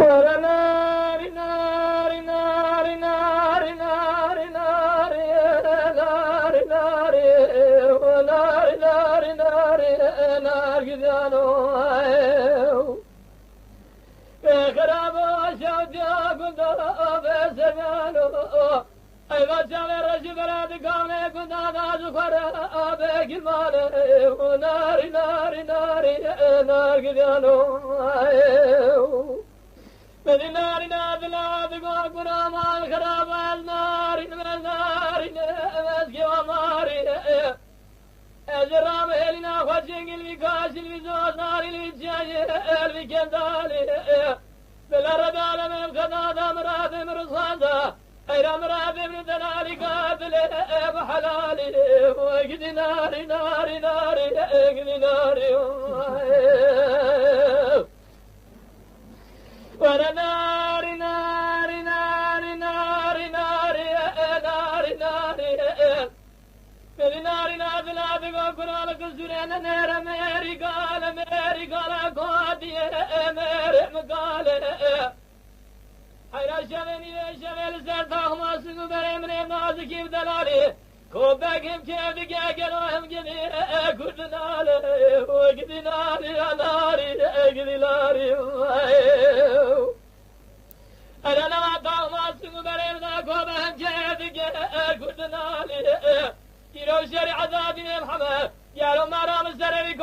ناري ناري ناري ناري ناري ناري ناري ناري وناري ناري ناري ناري جانو خرابو شوجا كنتو بسمانو أيضا شامل رشي بلاد قامي كنت ناس خرابي كمالي وناري ناري ناري ناري جانو بدي ناري نادي نادي قرقرا مال خراب الناري ناري مسكي وماري أجرام هلنا خشنق البكاش البزوز ناري الجاي البكندالي بلا ردال من خدادا مراد مرصادا أيرا مراد من دنالي قاتل بحلالي وقدي ناري ناري ناري قدي ناري وانا ناري ناري ناري ناري ناري ناري ناري ميري ناري نادي نادي قوكنا لك الزرين نير ميري قال قادي ميري مقال حيرا شمني شمل سرطاهم اسقو بري مني نازكي بدلالي كوباكم كيف دقاقناهم قدي كل ناري وقدي ناري ناري قدي ناري أنا ما طاهم اسقو بري مني كوباكم كيف دقاقناهم كل ناري كيلو شري عذابي من الحمى يا لو ما رام الزرري